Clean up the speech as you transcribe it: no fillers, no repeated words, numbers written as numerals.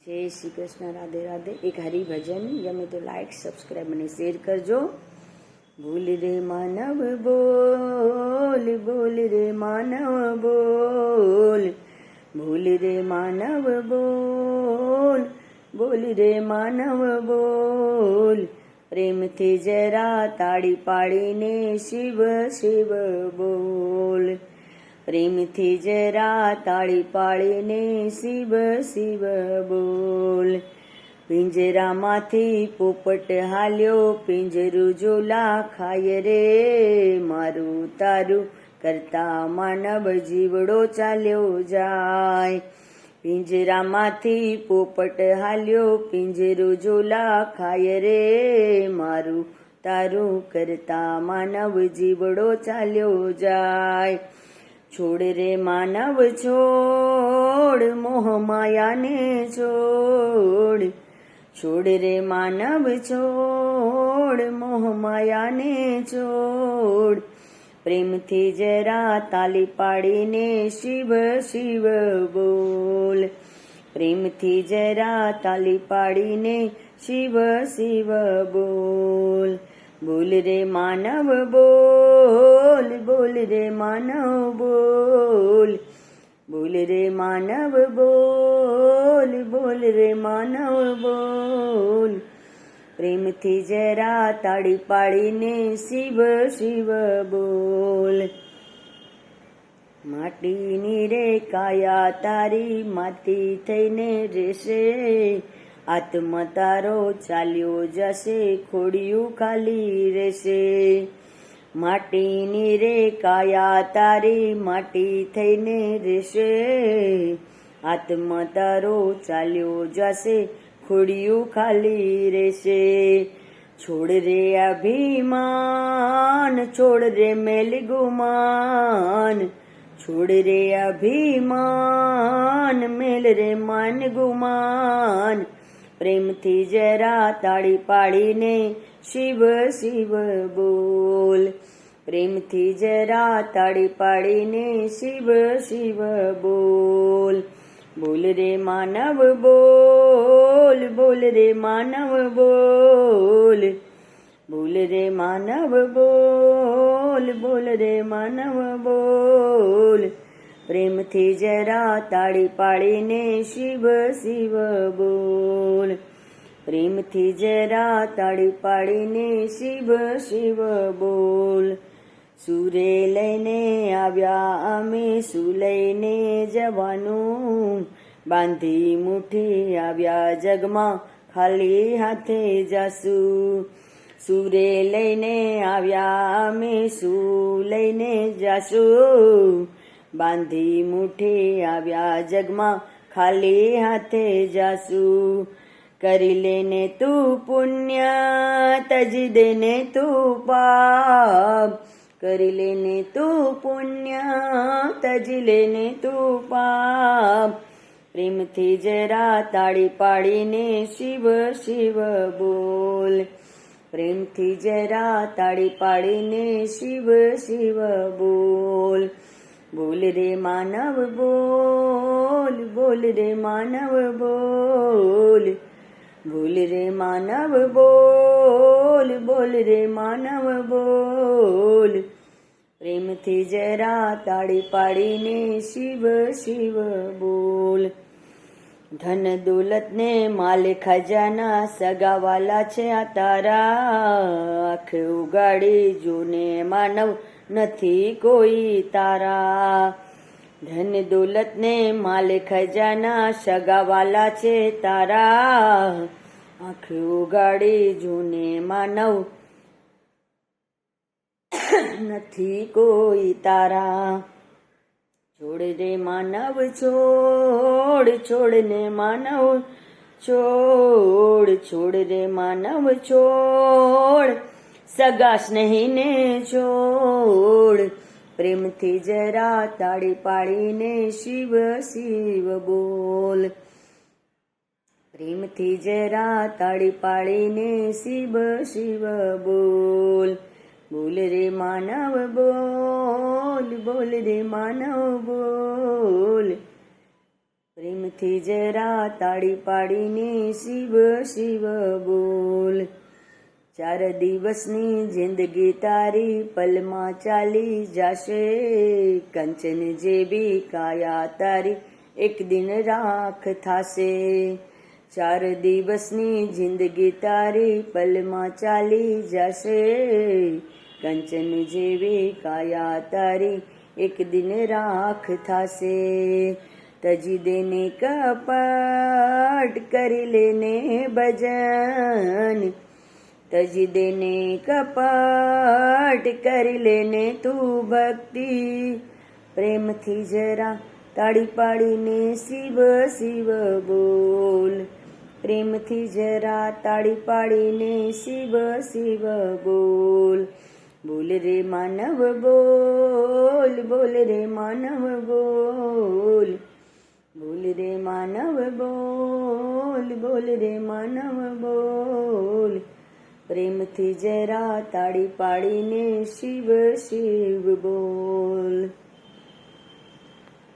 જય શ્રી કૃષ્ણ, રાધે રાધે। એક હરિભજન ગમે તો લાઈક, સબસ્ક્રાઈબ અને શેર કરજો। બોલ રે માનવ બોલ, બોલ રે માનવ બોલ, બોલ રે માનવ બોલ, બોલ રે માનવ બોલ। પ્રેમથી જરા તાળી પાડીને શિવ શિવ બોલ। પ્રેમથી જરા તાળી પાડીને શિવ શિવ બોલ। પિંજરામાંથી પોપટ હાલ્યો, પિંજરું ઝોલા ખાય રે, મારું તારું કરતા માનવ જીવડો ચાલ્યો જાય। પિંજરામાંથી પોપટ હાલ્યો, પિંજરું ઝોલા ખાય રે, મારું તારું કરતા માનવ જીવડો ચાલ્યો જાય। છોડ રે માનવ છોડ, મોહ માયાને છોડ, છોડ રે માનવ છોડ, મોહ માયાને છોડ। પ્રેમથી જરા તાલી પાડીને શિવ શિવ બોલ। પ્રેમથી જરા તાલી પાડીને શિવ શિવ બોલ। બોલ રે માનવ બોલ, બોલ રે માનવ બોલ, બોલ રે માનવ બોલ, બોલ રે માનવ બોલ। પ્રેમથી જરા તાળી પાડીને શિવ શિવ બોલ। માટીની રે કાયા તારી માટી થઈને રહેશે, આત્મા તારો ચાલ્યો જશે, ખોડિયું ખાલી રહેશે। માટીની રે કાયા તારી માટી થઈને રહેશે, આત્મા તારો ચાલ્યો જશે, ખોડિયું ખાલી રહેશે। છોડ રે અભિમાન, છોડ રે મેલ ગુમાન, છોડ રે અભિમાન, મેલ રે માન ગુમાન। પ્રેમથી જરા તાળી પાડીને શિવ શિવ બોલ। પ્રેમથી જરા તાળી પાડીને શિવ શિવ બોલ। બોલ રે માનવ બોલ, બોલ રે માનવ બોલ, બોલ રે માનવ બોલ, બોલ રે માનવ બોલ। પ્રેમથી જરા તાળી પાડીને શિવ શિવ બોલ। પ્રેમથી જરા તાળી પાડીને શિવ શિવ બોલ। સુરે લઈને આવ્યા અમે, શું લઈને જવાનું, બાંધી મુઠ્ઠી આવ્યા જગમાં, ખાલી હાથે જાશું। સુરે લઈને આવ્યા અમે, શું લઈને જાશું, બાંધી મુઠ્ઠી આવ્યા જગમાં, ખાલી હાથે જાશું। કરી લેને તું પુણ્ય, તજી દેને તું પાપ, કરી લેને તું પુણ્ય, તજી લેને તું પાપ। પ્રેમથી જરા તાળી પાડીને શિવ શિવ બોલ। પ્રેમથી જરા તાળી પાડીને શિવ શિવ બોલ। બોલ રે માનવ બોલ, બોલ રે માનવ બોલ, બોલ રે માનવ બોલ, બોલ રે માનવ બોલ। પ્રેમથી જરા તાળી પાડીને શિવ શિવ બોલ। ધન દોલતને માલ ખજાના, સગાવાલા છે આ તારા, આંખ ઉગાડી જોને માનવ નથી કોઈ તારા। ધન દોલતને માલ ખજાના, સગાવાલા છે તારા, આંખ ઉગાડી જોને માનવ નથી કોઈ તારા। છોડ રે માનવ છોડ, છોડ ને માનવ છોડ, છોડ રે માનવ છોડ, સગા સ્નેહીને છોડ। પ્રેમથી જરા તાળી પાડીને શિવ શિવ બોલ। પ્રેમથી જરા તાળી પાડીને શિવ શિવ બોલ। બોલ રે માનવ બોલ, બોલ રે માનવ બોલ। પ્રેમથી જરા તાળી પાડીને શિવ શિવ બોલ. 4 દિવસની જિંદગી તારી પલમાં ચાલી જાશે, કંચન જેવી કાયા તારી એક દિન રાખ થાશે. 4 દિવસની જિંદગી તારી પલમાં ચાલી જશે, કંચન જેવી કાયા તારી એક દિન રાખ થાશે. તજી દેને કપટ કરી લેને ભજન, તજી દેને કપટ કરી લેને તું ભક્તિ. પ્રેમથી જરા તાળી પાડીને શિવ શિવ બોલ. પ્રેમથી જરા તાળી પાડીને શિવ શિવ બોલ. બોલ રે માનવ બોલ, બોલ રે માનવ બોલ, બોલ રે માનવ બોલ, બોલ રે માનવ બોલ. પ્રેમથી જરા તાળી પાડીને શિવ શિવ બોલ.